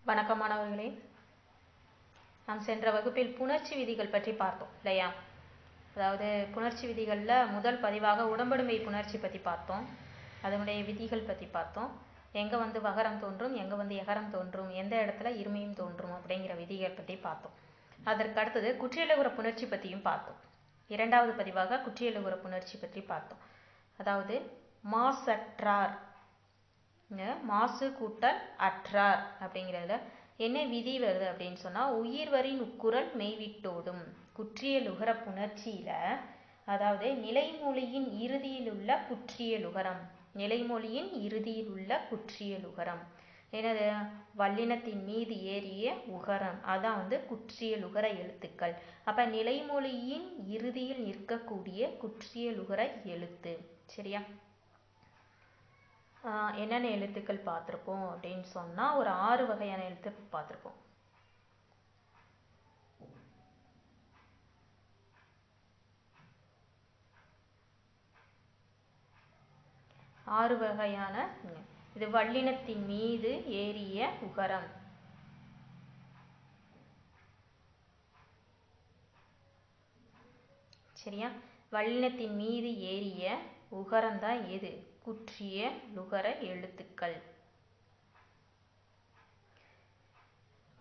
வணக்கம் மாணவர்களே. நாம் சென்ற வகுப்பில் புணர்ச்சி விதிகள் பற்றி பார்த்தோம் இல்லையா? அதாவது புணர்ச்சி விதிகளில் முதல் பதிவாக உடம்படுமை புணர்ச்சி பற்றி பார்த்தோம். அதனுடைய விதிகள் பற்றி பார்த்தோம். எங்கே வகரம் தோன்றும், எங்கே எகரம் தோன்றும், எந்த இடத்துல இருமையும் தோன்றும் அப்படிங்கிற விதிகள் பற்றி பார்த்தோம். அதற்கு அடுத்தது குற்றியலுகர புணர்ச்சி பற்றியும் பார்த்தோம். இரண்டாவது பதிவாக குற்றியலுகர புணர்ச்சி பற்றி பார்த்தோம். அதாவது மாசற்றார், மாசு கூட்டல் அற்றார் அப்படிங்கிறதுல என்ன விதி வருது அப்படின்னு சொன்னால், உயிர்வரின் உட்குரல் மெய்விட்டோடும். குற்றியலுகர புணர்ச்சியில அதாவது நிலைமொழியின் இறுதியில் உள்ள குற்றியலுகரம், நிலைமொழியின் இறுதியில் உள்ள குற்றியலுகரம் என்னது? வல்லினத்தின் மீது ஏறிய உகரம், அதான் குற்றியலுகர எழுத்துக்கள். அப்ப நிலைமொழியின் இறுதியில் நிற்கக்கூடிய குற்றியலுகர எழுத்து. சரியா? என்னென்ன எழுத்துக்கள் பார்த்துருப்போம் அப்படின்னு சொன்னால், ஒரு 6 வகையான எழுத்து பார்த்துருப்போம். ஆறு வகையான இது வல்லினத்தின் மீது ஏறிய உகரம். சரியா? வல்லினத்தின் மீது ஏறிய உகரம் தான் எது? குற்றியலுகர எழுத்துக்கள்.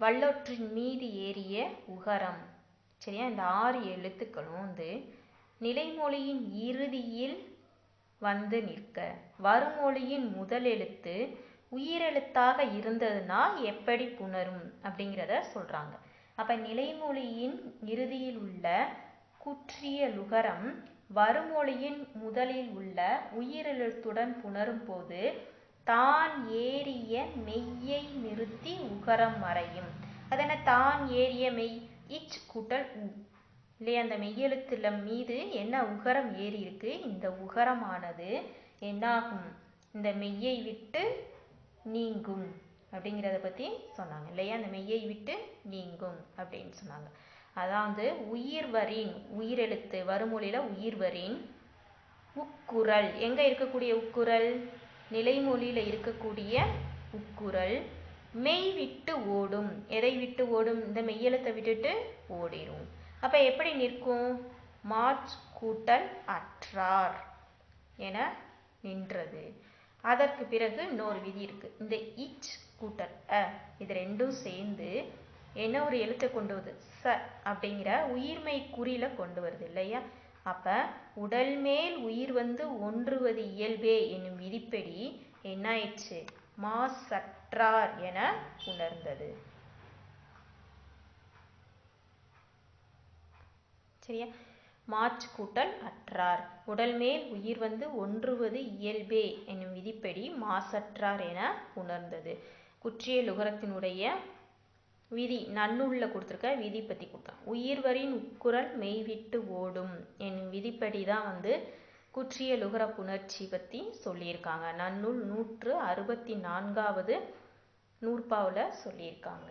வல்லொற்றின் மீது ஏறிய உகரம். சரியா? இந்த 6 எழுத்துக்களும் நிலைமொழியின் இறுதியில் நிற்க, வருமொழியின் முதல் எழுத்து உயிரெழுத்தாக இருந்ததுன்னா எப்படி புணரும் அப்படிங்கிறத சொல்றாங்க. அப்ப நிலைமொழியின் இறுதியில் உள்ள குற்றியலுகரம் வருமொழியின் முதலில் உள்ள உயிரெழுத்துடன் புணரும் போது தான் ஏறிய மெய்யை நிறுத்தி உகரம் மறையும். அதென்ன தான் ஏறிய மெய்? இச் கூட்டல் உ இல்லையா? அந்த மெய்யெழுத்துல மீது என்ன உகரம் ஏறி இருக்கு? இந்த உகரமானது என்னாகும்? இந்த மெய்யை விட்டு நீங்கும் அப்படிங்கிறத பத்தி சொன்னாங்க இல்லையா? அந்த மெய்யை விட்டு நீங்கும் அப்படின்னு சொன்னாங்க. அதாவது உயிர்வரின், உயிரெழுத்து வருமொழியில உயிர்வரின் உட்குரல், எங்க இருக்கக்கூடிய உட்குரல்? நிலைமொழியில இருக்கக்கூடிய உட்குரல் மெய் விட்டு ஓடும். எதை விட்டு ஓடும்? இந்த மெய்யெழுத்தை விட்டுட்டு ஓடிடும். அப்ப எப்படி நிற்கும்? மாச் கூட்டல் அற்றார் என நின்றது. அதற்கு பிறகு இன்னொரு விதி இருக்கு. இந்த இச் கூட்டல் அ, இது ரெண்டும் சேர்ந்து என்ன ஒரு எழுத்தை கொண்டு வருது? ச அப்படிங்கிற உயிர்மை குறியில கொண்டு வருது இல்லையா? அப்ப உடல் மேல் உயிர் ஒன்றுவது இயல்பே என்னும் விதிப்படி என்ன ஆயிடுச்சு? மாசற்றார் என உணர்ந்தது. சரியா? மாச் கூட்டல் அற்றார், உடல் மேல் உயிர் ஒன்றுவது இயல்பே என்னும் விதிப்படி மாசற்றார் என உணர்ந்தது. குற்றியலுகரத்தினுடைய விதி நன்னூல்ல கொடுத்துருக்க விதி பத்தி கொடுத்தாங்க. உயிர்வரின் உட்குரல் மெய்விட்டு ஓடும் என்னும் விதிப்படி தான் குற்றியலுகர புணர்ச்சி பத்தி சொல்லியிருக்காங்க. நன்னூல் 164வது நூற்பாவுல சொல்லியிருக்காங்க.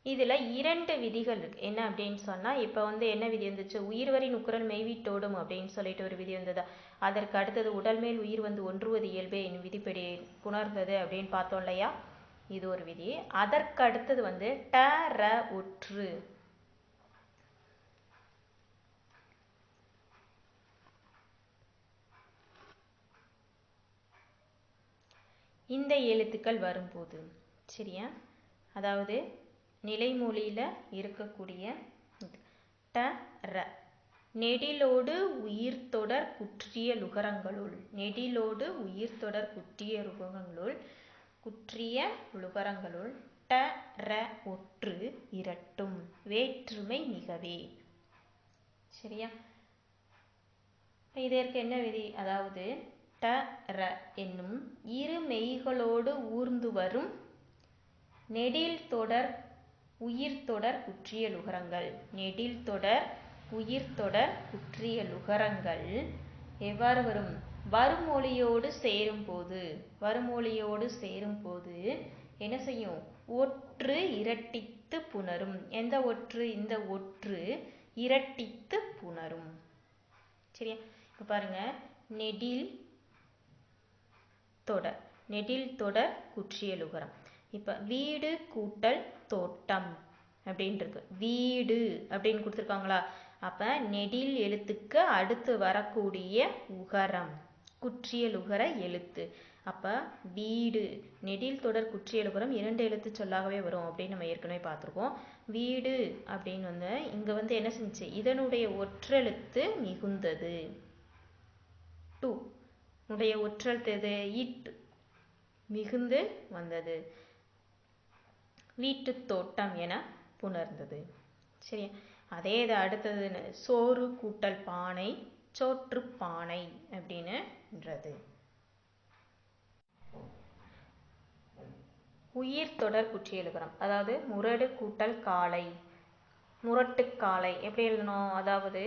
இதுல 2 விதிகள் இருக்கு. என்ன அப்படின்னு சொன்னா, இப்ப என்ன விதி வந்துச்சு? உயிர்வரின் உட்குரல் மெய்விட்டோடும் அப்படின்னு சொல்லிட்டு ஒரு விதி வந்ததா? அதற்கு அடுத்தது உடல் மேல் உயிர் ஒன்றுவது இயல்பே என்னும் விதிப்படி புணர்ந்தது அப்படின்னு பார்த்தோம் இல்லையா? இது ஒரு விதி. அதற்கு அடுத்தது ட ர ஒற்று. இந்த எழுத்துக்கள் வரும்போது, சரியா? அதாவது நிலைமொழியில இருக்கக்கூடிய ட ர நெடிலோடு உயிர்த்தொடர் குற்றியலுகரங்களுள், நெடிலோடு உயிர்த்தொடர் குற்றியலுகரங்களுள் ட ர ஒற்று இரட்டும் வேற்றுமை மிகவே. சரியா? இதற்கு என்ன விதி? அதாவது ட ர என்னும் இரு மெய்களோடு ஊர்ந்து வரும் நெடில் தொடர் உயிர்த்தொடர் குற்றியலுகரங்கள், நெடில் தொடர் உயிர்த்தொடர் குற்றியலுகரங்கள் எவ்வாறு வரும்? வருமொழியோடு சேரும் போது, வருமொழியோடு சேரும் போது என்ன செய்யும்? ஒற்று இரட்டித்து புணரும். எந்த ஒற்று? இந்த ஒற்று இரட்டித்து புணரும். சரியா? இப்ப பாருங்க, நெடில் தொடர் நெடில் தொடர் குற்றியலுகரம். இப்போ வீடு கூட்டல் தோட்டம் அப்படின்றது வீடு அப்படின்னு கொடுத்துருக்காங்களா? அப்போ நெடில் எழுத்துக்கு அடுத்து வரக்கூடிய உகரம் குற்றியலுகர எழுத்து. அப்போ வீடு நெடில் தொடர் குற்றியலுகரம் 2 எழுத்து சொல்லாகவே வரும் அப்படின்னு நம்ம ஏற்கனவே பார்த்துருக்கோம். வீடு அப்படின்னு வந்து இங்கே வந்து என்ன செஞ்சு இதனுடைய ஒற்றெழுத்து மிகுந்தது. டூ உடைய ஒற்றெழுத்து எது? இட் மிகுந்து வந்தது. வீட்டு தோட்டம் என புணர்ந்தது. சரி, அதே இது அடுத்தது சோறு கூட்டல் பானை சோற்று பானை அப்படின்னுன்றது. உயிர் தொடர் குற்றியலுகரம், அதாவது முரடு கூட்டல் காளை முரட்டு காளை எப்படி எழுதணும்? அதாவது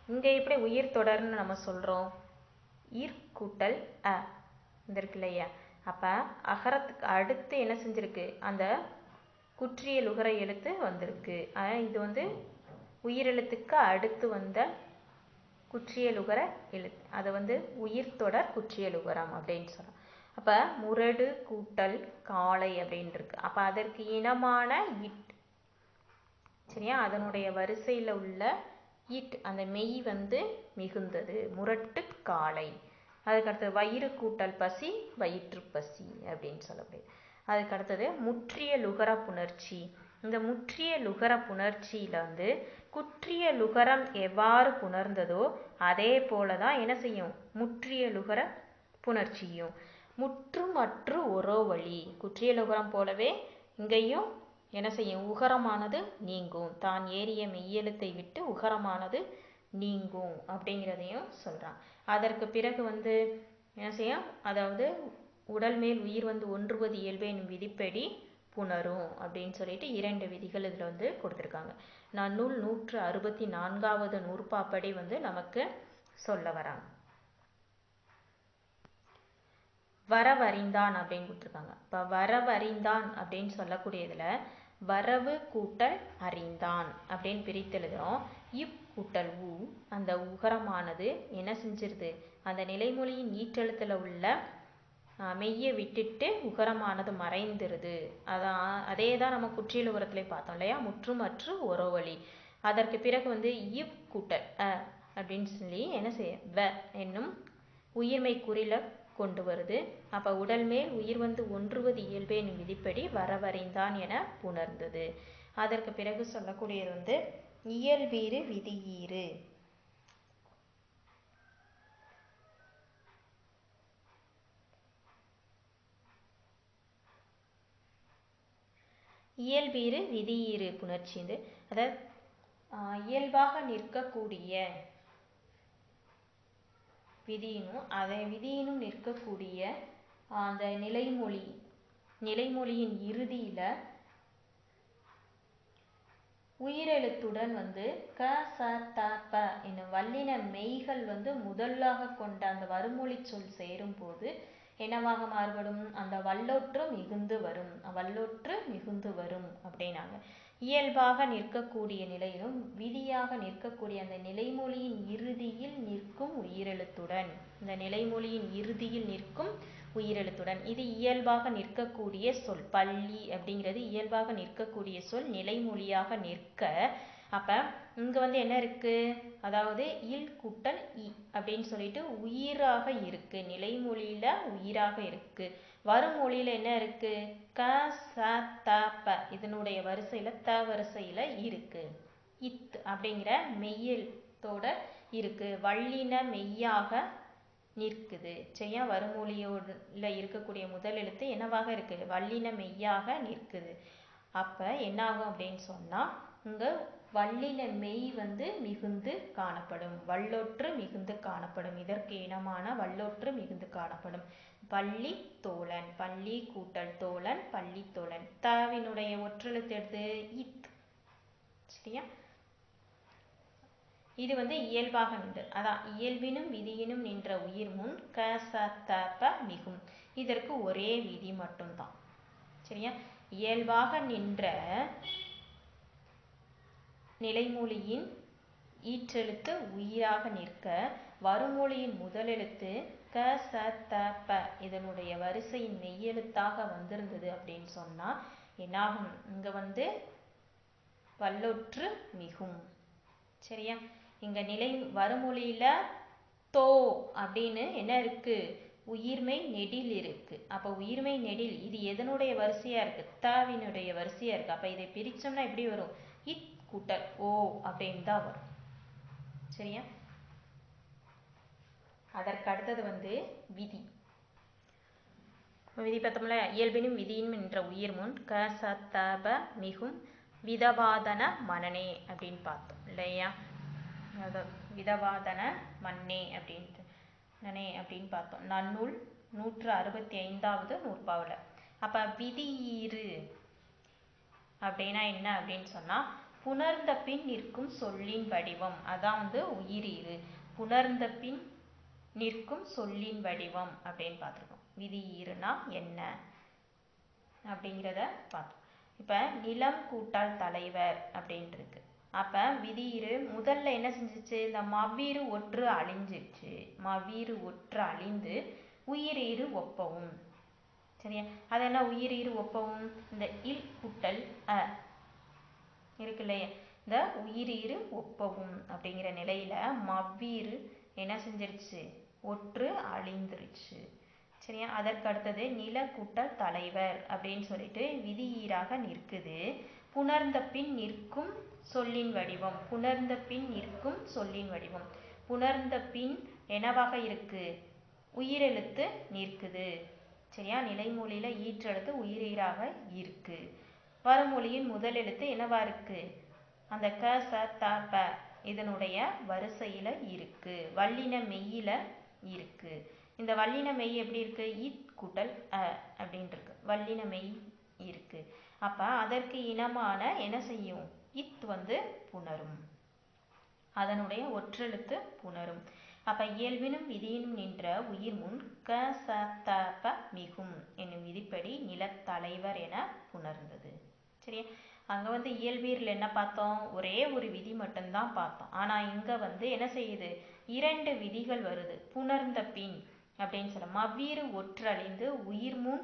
இங்கே எப்படி உயிர் தொடர்னு நம்ம சொல்கிறோம்? இர் கூட்டல் அ இந்த இருக்கு இல்லையா? அப்போ அகரத்துக்கு அடுத்து என்ன செஞ்சிருக்கு? அந்த குற்றியலுகர எழுத்து வந்திருக்கு. இது வந்து உயிரெழுத்துக்கு அடுத்து வந்த குற்றியலுகர எழுத்து, அதை வந்து உயிர் தொடர் குற்றியலுகரம் அப்படின்னு சொல்லலாம். அப்போ முரடு கூட்டல் காளை அப்படின்னு இருக்கு. அப்போ அதற்கு இனமான இட், சரியா, அதனுடைய வரிசையில் உள்ள இட் அந்த மெய் வந்து மிகுந்தது. முரட்டு காளை. அதுக்கடுத்தது வயிறு கூட்டல் பசி வயிற்று பசி அப்படின்னு சொல்லப்படுது. அதுக்கடுத்தது முற்றிய லுகர புணர்ச்சி. இந்த முற்றிய லுகர புணர்ச்சியில் வந்து குற்றிய லுகரம் எவ்வாறு புணர்ந்ததோ அதே போல தான் என்ன செய்யும் முற்றிய லுகர புணர்ச்சியும். முற்றுமற்று ஒரோ வழி. குற்றிய லுகரம் போலவே இங்கேயும் என்ன செய்யும்? உகரமானது நீங்கும். தான் ஏறிய மெய்யெழுத்தை விட்டு உகரமானது நீங்கும் அப்படிங்கிறதையும் சொல்கிறான். அதற்கு பிறகு வந்து என்ன செய்யும்? அதாவது உடல் மேல் உயிர் வந்து ஒன்றுவது இயல்பு என்னும் விதிப்படி புணரும் அப்படின்னு சொல்லிட்டு 2 விதிகள் இதில் வந்து கொடுத்துருக்காங்க. நன்னூல் 164வது நூற்பாப்படி வந்து நமக்கு சொல்ல வராங்க. வரவறிந்தான் அப்படின்னு கொடுத்துருக்காங்க. இப்போ வரவறிந்தான் அப்படின்னு சொல்லக்கூடியதுல வரவு கூட்டல் அறிந்தான் அப்படின்னு பிரித்து எழுதுறோம். இப் கூட்டல் உ அந்த உகரமானது என்ன செஞ்சிருது? அந்த நிலைமொழியின் ஈற்றெழுத்துல உள்ள மெய்யை விட்டுட்டு உகரமானது மறைந்துருது. அதே தான் நம்ம குற்றியலுகரத்திலே பார்த்தோம் இல்லையா? முற்றுமற்று ஒரோ வழி. அதற்கு பிறகு வந்து இவ் கூட்டல் அ அப்படின்னு சொல்லி என்ன செய்ய வ என்னும் உயிர்மை குறில கொண்டு வருது. அப்போ உடல் மேல் உயிர் வந்து ஒன்றுவது இயல்பே என்னும் விதிப்படி வரவறிந்தான் என புணர்ந்தது. அதற்கு பிறகு சொல்லக்கூடியது வந்து இயல்பீறு விதியீறு. இயல்பீறு விதியீறு புணர்ச்சி வந்து அதாவது இயல்பாக நிற்கக்கூடிய விதியினும் நிற்கக்கூடிய அந்த நிலைமொழியின் இறுதியில உயிரெழுத்துடன் வந்து க ச த ப என்னும் வல்லின மெய்கள் வந்து முதலாக கொண்ட அந்த வருமொழி சொல் சேரும் போது என்னவாக மாறுபடும்? அந்த வல்லொற்று மிகுந்து வரும். வல்லொற்று மிகுந்து வரும் அப்படின்னாங்க. இயல்பாக நிற்கக்கூடிய நிலையிலும் விதியாக நிற்கக்கூடிய அந்த நிலைமொழியின் இறுதியில் நிற்கும் உயிரெழுத்துடன், இந்த நிலைமொழியின் இறுதியில் நிற்கும் உயிரெழுத்துடன் இது இயல்பாக நிற்கக்கூடிய சொல். பள்ளி அப்படிங்கிறது இயல்பாக நிற்கக்கூடிய சொல், நிலைமொழியாக நிற்க. அப்ப இங்க வந்து என்ன இருக்கு? அதாவது இல் கூட்டல் இ அப்படின்னு சொல்லிட்டு உயிராக இருக்கு. நிலைமொழியில உயிராக இருக்கு. வருமொழியில என்ன இருக்கு? க ச த ப இதனுடைய வரிசையில த வரிசையில இருக்கு. இத் அப்படிங்கிற மெய்யெழுத்தோட இருக்கு. வல்லின மெய்யாக நிற்குது. சரியா? வருமொழியோட இருக்கக்கூடிய முதல் எழுத்து என்னவாக இருக்கு? வல்லின மெய்யாக நிற்குது. அப்ப என்ன ஆகும் அப்படின்னு சொன்னா இங்க வல்லின மெய் வந்து மிகுந்து காணப்படும். வல்லொற்று மிகுந்து காணப்படும். இதற்கு இனமான வல்லொற்று மிகுந்து காணப்படும். பள்ளி தோழன். பள்ளி கூட்டல் தோழன் பள்ளி தோழன். தவினுடைய ஒற்றெழுத்து எடுத்து இத். சரியா? இது வந்து இயல்பாக நின்று, அதான் இயல்பினும் விதியினும் நின்ற உயிர் முன் க ச த ப மிகும். இதற்கு ஒரே விதி மட்டும்தான். சரியா? இயல்பாக நின்ற நிலைமொழியின் ஈற்றெழுத்து உயிராக நிற்க வருமொழியின் முதலெழுத்து க ச த ப இதனுடைய வரிசையின் மெய்யெழுத்தாக வந்திருந்தது அப்படின்னு சொன்னா என்னாகும்? இங்க வந்து வல்லொற்று மிகும். சரியா? இங்க நிலை வருமொழியில தோ அப்படின்னு என்ன இருக்கு? உயிர்மெய் நெடில் இருக்கு. அப்ப உயிர்மெய் நெடில் இது எதனுடைய வரிசையா இருக்கு? தவினுடைய வரிசையா இருக்கு. அப்ப இதை பிரிச்சோம்னா எப்படி வரும்? இத் கூட்டல் ஓ அப்படின்னு தான் வரும். சரியா? அதற்கு அடுத்தது வந்து விதி. விதி பார்த்தோம்ல, இயல்பினும் விதியினும் என்ற உயிர் முன் க ச த ப மிகும் விதவாதன மனனே அப்படின்னு பார்த்தோம் இல்லையா? விதவாதன மன்னே அப்படின்னு பார்த்தோம். நன்னூல் 165வது நூற்பாவில். அப்ப விதியீறு அப்படின்னா என்ன அப்படின்னு சொன்னா புணர்ந்த பின் நிற்கும் சொல்லின் வடிவம். அதான் வந்து உயிரீறு. புணர்ந்த பின் நிற்கும் சொல்லின் வடிவம் அப்படின்னு பார்த்துருக்கோம். விதியீறுனா என்ன அப்படிங்கிறத பார்த்தோம். இப்ப நிலம் கூட்டல் தலைவர் அப்படின்ட்டு இருக்கு. அப்ப விதியீறு முதல்ல என்ன செஞ்சிச்சு? இந்த மவ்வீறு ஒற்று அழிஞ்சிச்சு. மவ்வீறு ஒற்று அழிந்து உயிரீறு ஒப்பவும். சரியா? அது என்ன உயிரீறு ஒப்பவும்? இந்த இல் கூட்டல் அ இருக்கு இல்லையா? இந்த உயிரீறு ஒப்பவும் அப்படிங்கிற நிலையில மவ்வீறு என்ன செஞ்சிருச்சு? ஒற்று அழிந்துருச்சு. சரியா? அதற்கு அடுத்தது நில கூட்டல் தலைவர் அப்படின்னு சொல்லிட்டு விதியீராக நிற்குது. புணர்ந்த பின் நிற்கும் சொல்லின் வடிவம். புணர்ந்த பின் நிற்கும் சொல்லின் வடிவம். புணர்ந்த பின் என்னவாக இருக்கு? உயிரெழுத்து நிற்குது. சரியா? நிலைமொழியில ஈற்றெழுத்து உயிரீராக இருக்கு. வருமொழியின் முதல் எழுத்து என்னவா இருக்கு? அந்த க ச த ப இதனுடைய வரிசையில இருக்கு. வல்லின மெய்யில இருக்கு. இந்த வல்லின மெய் எப்படி இருக்கு? இத் கூட்டல் அ அப்படின்னு இருக்கு. வல்லின மெய் இருக்கு. அப்ப அதற்கு இனமான என்ன செய்யும்? இத் வந்து புணரும். அதனுடைய ஒற்றெழுத்து புணரும். அப்ப இயல்பினும் விதியினும் நின்ற உயிர் முன் க ச த ப மிகும் என்னும் விதிப்படி நிலத்தலைவர் என புணர்ந்தது. சரியா? அங்க வந்து இயல்பீரில் என்ன பார்த்தோம்? ஒரே ஒரு விதி மட்டும்தான் பார்த்தோம். ஆனா இங்க வந்து என்ன செய்யுது? 2 விதிகள் வருது. புணர்ந்த பின் அப்படின்னு சொல்ல மவ்வீறு ஒற்றழிந்து உயிர் முன்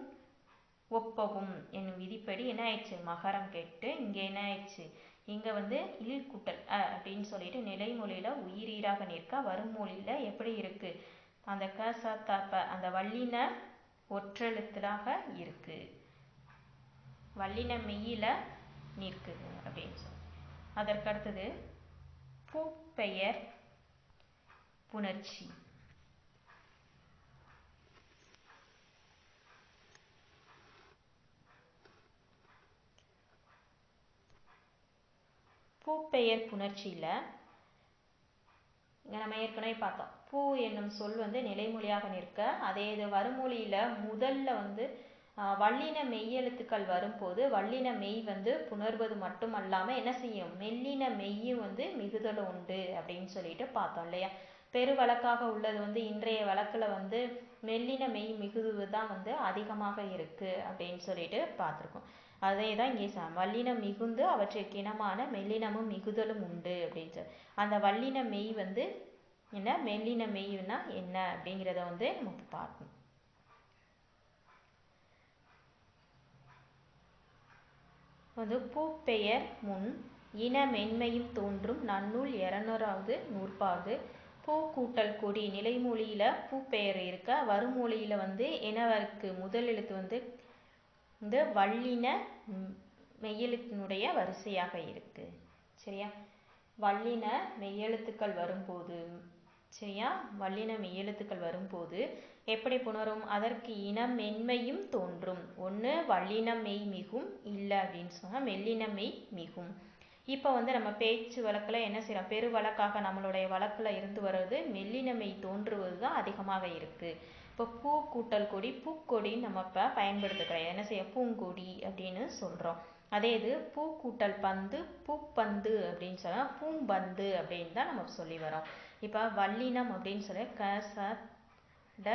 ஒப்பவும் என்னும் விதிப்படி என்ன ஆயிடுச்சு? மகரம் கெட்டு இங்க என்ன ஆயிடுச்சு? இங்க வந்து இல் கூட்டல் அ அப்படின்னு சொல்லிட்டு நிலைமொழியில உயிரீராக நிற்க, வருமொழியில எப்படி இருக்கு? அந்த க ச த ப அந்த வல்லின ஒற்றெழுத்தாக இருக்கு. வல்லின மெய்யில நிற்குது அப்படின்னு சொல்லி. அதற்கு அடுத்தது பூப்பெயர் புணர்ச்சி. பூப்பெயர் புணர்ச்சியில நம்ம ஏற்கனவே பார்த்தோம். பூ என்னும் சொல் வந்து நிலைமொழியாக நிற்க, அதே இது வருமொழியில முதல்ல வந்து வல்லின மெய்யெழுத்துக்கள் வரும்போது வல்லின மெய் வந்து புணர்வது மட்டுமல்லாம என்ன செய்யும்? மெல்லின மெய்யும் வந்து மிகுதல் உண்டு அப்படின்னு சொல்லிட்டு பார்த்தோம் இல்லையா? பெரு வழக்காக உள்ளது வந்து இன்றைய வழக்குல வந்து மெல்லின மெய் மிகுதுதான் வந்து அதிகமாக இருக்கு அப்படின்னு சொல்லிட்டு பார்த்துருக்கோம். அதே தான் இங்கே வல்லினம் மிகுந்து அவற்றிற்கு இனமான மெல்லினமும் மிகுதலும் உண்டு அப்படின்னு சொல்லி அந்த வல்லின மெய் வந்து என்ன? மெல்லின மெய்னா என்ன அப்படிங்கிறத வந்து நமக்கு பார்க்கணும். வந்து பூப்பெயர் முன் இன மென்மையும் தோன்றும். நன்னூல் 200வது நூற்பாகு. பூ கூட்டல் கொடி நிலைமொழியில பூப்பெயர் இருக்க, வருமொழியில வந்து என்னவா இருக்கு? முதல் எழுத்து வந்து இந்த வல்லின மெய்யெழுத்தினுடைய வரிசையாக இருக்கு. சரியா? வல்லின மெய்யெழுத்துக்கள் வரும்போது சரியா? வல்லின மெய்யெழுத்துக்கள் வரும்போது எப்படி புணரும்? அதற்கு இனம் மென்மையும் தோன்றும். ஒன்று வல்லின மெய் மிகும், இல்லை அப்படின்னு சொன்னா மெல்லின மெய் மிகும். இப்போ வந்து நம்ம பேச்சு வழக்கில் என்ன செய்யறோம்? பெரு வழக்காக நம்மளுடைய வழக்கில் இருந்து வர்றது மெல்லின மெய் தோன்றுவது தான் அதிகமாக இருக்கு. இப்போ பூ கூட்டல் கொடி பூக்கொடின்னு நம்ம இப்போ பயன்படுத்துகிறோம். என்ன செய்ய? பூங்கொடி அப்படின்னு சொல்றோம். அதே இது பூ கூட்டல் பந்து பூப்பந்து அப்படின்னு சொன்னா பூம்பந்து அப்படின்னு தான் நம்ம சொல்லி வரோம். இப்போ வல்லினம் அப்படின்னு சொல்லி கசட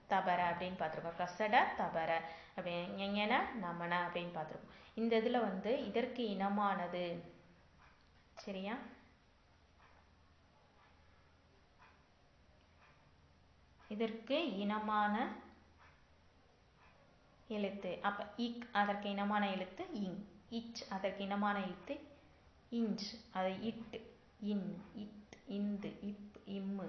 தபர அப்படின்னு பார்த்துருக்கோம். கசட தபர அப்படி எங்கன்னா நமன அப்படின்னு பார்த்துருக்கோம். இந்த இதில் வந்து இதற்கு இனமானது. சரியா? இதற்கு இனமான எழுத்து. அப்ப இக் அதற்கு இனமான எழுத்து இங். இச் அதற்கு இனமான எழுத்து இஞ்ச். அது இட், இன், இட், இந்து, இப், இம்மு,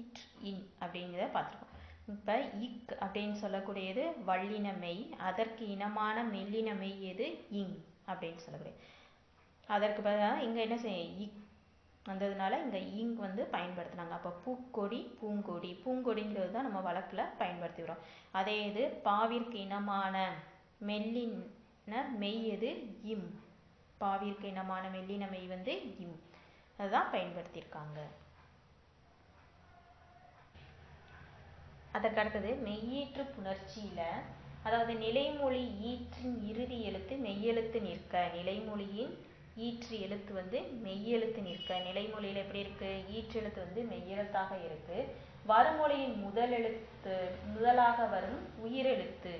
இட், இன் அப்படிங்கிறத பார்த்துருக்கோம். இப்போ இக் அப்படின்னு சொல்லக்கூடியது வல்லின மெய். அதற்கு இனமான மெல்லின மெய் எது? இங் அப்படின்னு சொல்லக்கூடியது. அதற்கு பதிலாக இங்கே என்ன செய்ய இக் வந்ததுனால இங்கே இங் பயன்படுத்தினாங்க. அப்போ பூக்கொடி, பூங்கொடி. பூங்கொடிங்கிறது தான் நம்ம வழக்கில் பயன்படுத்துகிறோம். அதே இது பாவிற்கு இனமான மெல்லின மெய் எது? இம். பாவிற்கு இனமான மெல்லின மெய் இம். அதுதான் பயன்படுத்தியிருக்காங்க. அதற்கு அடுத்தது மெய்யீற்று புணர்ச்சியில, அதாவது நிலைமொழி ஈற்றின் இறுதி எழுத்து மெய்யெழுத்து நிற்க. நிலைமொழியின் ஈற்று எழுத்து மெய்யெழுத்து நிற்க. நிலைமொழியில எப்படி இருக்கு? ஈற்றெழுத்து மெய்யெழுத்தாக இருக்கு. வருமொழியின் முதலாக வரும் உயிரெழுத்து,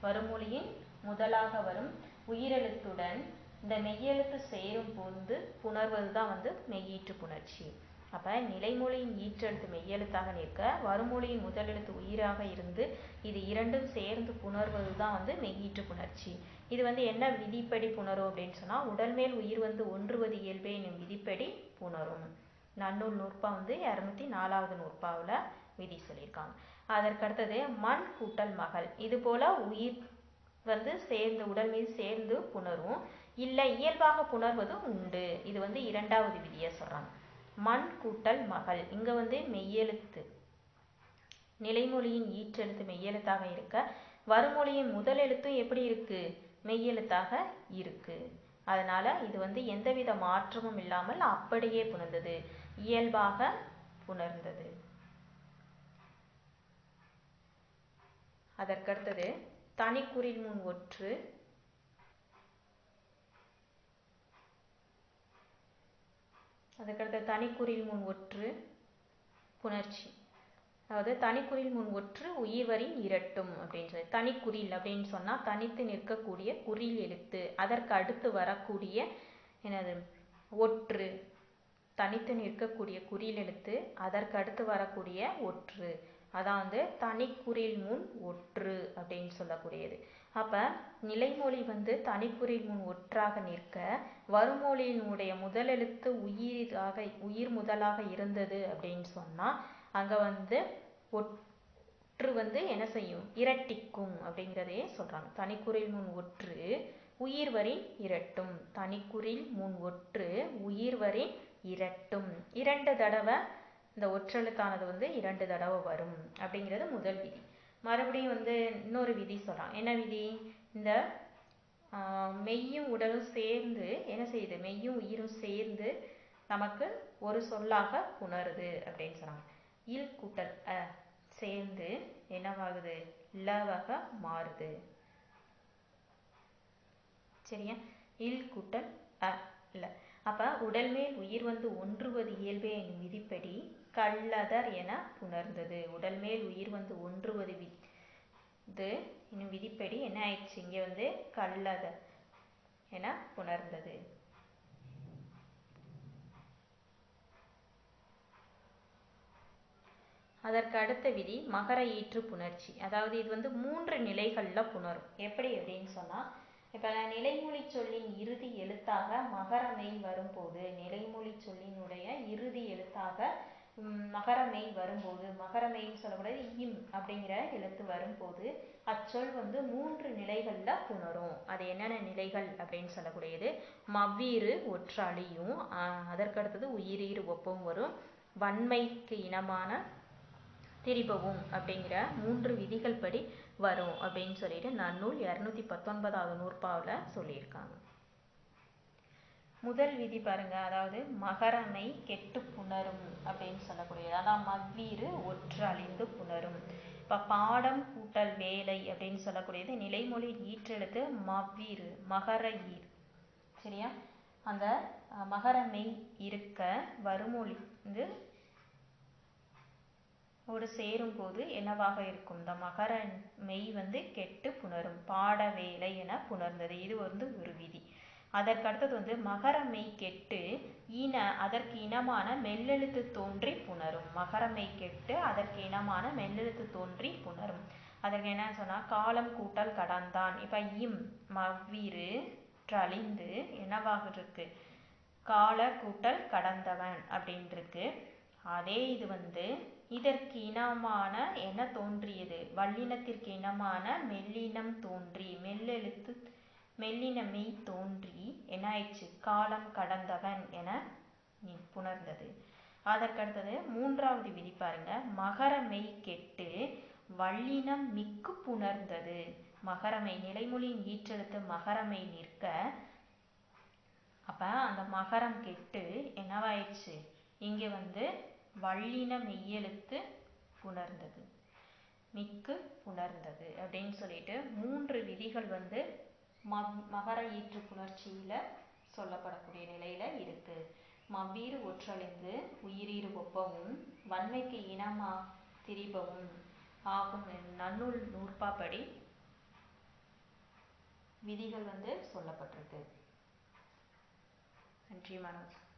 வருமொழியின் முதலாக வரும் உயிரெழுத்துடன் இந்த மெய்யெழுத்து சேரும் போது புணர்வதுதான் மெய்யீற்று புணர்ச்சி. அப்ப நிலைமொழியின் ஈற்றெழுத்து மெய்யெழுத்தாக நிற்க, வருமொழியின் முதலெழுத்து உயிராக இருந்து இது இரண்டும் சேர்ந்து புணர்வதுதான் மெய்யீற்று புணர்ச்சி. இது என்ன விதிப்படி புணரும் அப்படின்னு சொன்னா, உடல் மேல் உயிர் ஒன்றுவது இயல்பே என்னும் விதிப்படி புணரும். நன்னூல் நூற்பா 204வது நூற்பாவில் விதி சொல்லியிருக்காங்க. அதற்கு அடுத்தது மண் கூட்டல் மகள். இது போல உயிர் சேர்ந்து உடல் மீது சேர்ந்து புணரும், இல்லை இயல்பாக புணர்வது உண்டு. இது இரண்டாவது விதியை சொல்றாங்க. மண் கூட்டல் மகள். இங்க மெய்யெழுத்து, நிலைமொழியின் ஈற்றெழுத்து மெய்யெழுத்தாக இருக்க, வருமொழியின் முதல் எழுத்தும் எப்படி இருக்கு? மெய்யெழுத்தாக இருக்கு. அதனால இது எந்தவித மாற்றமும் இல்லாமல் அப்படியே புணர்ந்தது, இயல்பாக புணர்ந்தது. அதற்கடுத்தது தனிக்குறில் முன் ஒற்று. அதற்கடுத்த தனிக்குறில் முன் ஒற்று புணர்ச்சி. அதாவது தனிக்குறில் முன் ஒற்று உயிர்வரின் இரட்டும் அப்படின்னு சொல்லி. தனிக்குறில் அப்படின்னு சொன்னா தனித்து நிற்கக்கூடிய குறில் எழுத்து, அதற்கு அடுத்து வரக்கூடிய என்னது ஒற்று. தனித்து நிற்கக்கூடிய குறில் எழுத்து, அதற்கு அடுத்து வரக்கூடிய ஒற்று, அதான் தனிக்குறில் முன் ஒற்று அப்படின்னு சொல்லக்கூடியது. அப்ப நிலைமொழி தனிக்குறில் முன் ஒற்றாக நிற்க, வருமொழியினுடைய முதலெழுத்து உயிர் முதலாக இருந்தது அப்படின்னு சொன்னா அங்க ஒற்று என்ன செய்யும்? இரட்டிக்கும் அப்படிங்கிறதையே சொல்றாங்க. தனிக்குறில் முன் ஒற்று உயிர்வரின் இரட்டும். தனிக்குறில் முன் ஒற்று உயிர்வரின் இரட்டும். 2 தடவை இந்த ஒற்றெழுத்தானது 2 தடவை வரும் அப்படிங்கிறது முதல் விதி. மறுபடியும் இன்னொரு விதி சொல்றான். என்ன விதி? இந்த மெய்யும் உடலும் சேர்ந்து என்ன செய்யுது? மெய்யும் உயிரும் சேர்ந்து நமக்கு ஒரு சொல்லாக புணருது அப்படின்னு சொல்றாங்க. இல் கூட்டல் அ சேர்ந்து என்னவாகுது? லவாக மாறுது. சரியா? இல் கூட்டல் அ இல்ல. அப்ப உடல் மேல் உயிர் ஒன்றுவது இயல்பே என்னும் விதிப்படி கல்லதர் என புணர்ந்தது. உடல் மேல் உயிர் ஒன்றுவது என்னும் விதிப்படி என்ன ஆயிடுச்சு? இங்க கல்லதர் என புணர்ந்தது. அதற்கு அடுத்த விதி மகர ஈற்று புணர்ச்சி. அதாவது இது 3 நிலைகள்ல புணரும். எப்படி அப்படின்னு சொன்னா, இப்ப நிலைமொழி சொல்லின் இறுதி எழுத்தாக மகர மெய் வரும்போது, நிலைமொழி சொல்லினுடைய இறுதி எழுத்தாக மகர மெய் வரும்போது, மகர மெய்ன்னு சொல்லக்கூடாது இம் அப்படிங்கிற எழுத்து வரும்போது அச்சொல் 3 நிலைகள்ல புணரும். அது என்னென்ன நிலைகள் அப்படின்னு சொல்லக்கூடியது, மவ்வீறு ஒற்றாளியும், அதற்கடுத்தது உயிரீறு ஒப்பும் வரும், வன்மைக்கு இனமான திரிபவும் அப்படிங்கிற 3 விதிகள் படி வரும் அப்படின்னு சொல்லிட்டு நன்னூல் 219வது நூற்பாவில் சொல்லியிருக்காங்க. முதல் விதி பாருங்க, அதாவது மகரமை கெட்டு புணரும் அப்படின்னு சொல்லக்கூடியது. அதான் மவ்வீறு ஒற்று அழிந்து புணரும். இப்ப பாடம் கூட்டல் வேலை அப்படின்னு சொல்லக்கூடியது நிலைமொழி ஈற்றெழுத்து மவ்வீறு மகர ஈர். சரியா? அந்த மகரமை இருக்க வருமொழி ஒரு சேரும் போது என்னவாக இருக்கும்? இந்த மகர மெய் கெட்டு புணரும். பாட வேலை என புணர்ந்தது. இது ஒரு விதி. அதற்கடுத்தது வந்து மகர மெய் கெட்டு அதற்கு இனமான மெல்லெழுத்து தோன்றி புணரும். மகர மெய் கெட்டு அதற்கு இனமான மெல்லெழுத்து தோன்றி புணரும். அதற்கு என்ன சொன்னால் காலம் கூட்டல் கடந்தான். இப்போ மவ்வீறு அழிந்து என்னவாக இருக்கு, கால கூட்டல் கடந்தவன் அப்படின்னு இருக்கு. அதே இது வந்து இதற்கு இனமான என்ன தோன்றியது, வல்லினத்திற்கு இனமான மெல்லினம் தோன்றி மெல்லின மெய் தோன்றி என்ன ஆயிடுச்சு, காலம் கடந்தவன் என புணர்ந்தது. அதற்கடுத்தது மூன்றாவது விதி பாருங்க, மகர மெய் கெட்டு வல்லினம் மிக்கு புணர்ந்தது. மகரமை நிலைமொழியின் ஈற்றெழுத்து மகரமை நிற்க, அப்ப அந்த மகரம் கெட்டு என்னவாயிடுச்சு, இங்கே வந்து வல்லின மெய்யெழுத்து புணர்ந்தது, மிக்கு புணர்ந்தது அப்படின்னு சொல்லிட்டு 3 விதிகள் வந்து மகர ஈற்று புணர்ச்சியில சொல்லப்படக்கூடிய நிலையில இருக்கு. மவ்வீறு ஒற்றழிந்து உயிரீறு ஒப்பவும் வன்மைக்கு இனமா திரிபவும் ஆகும் நன்னூல் நூற்பாப்படி விதிகள் வந்து சொல்லப்பட்டிருக்கு. நன்றி மாணவர்களே.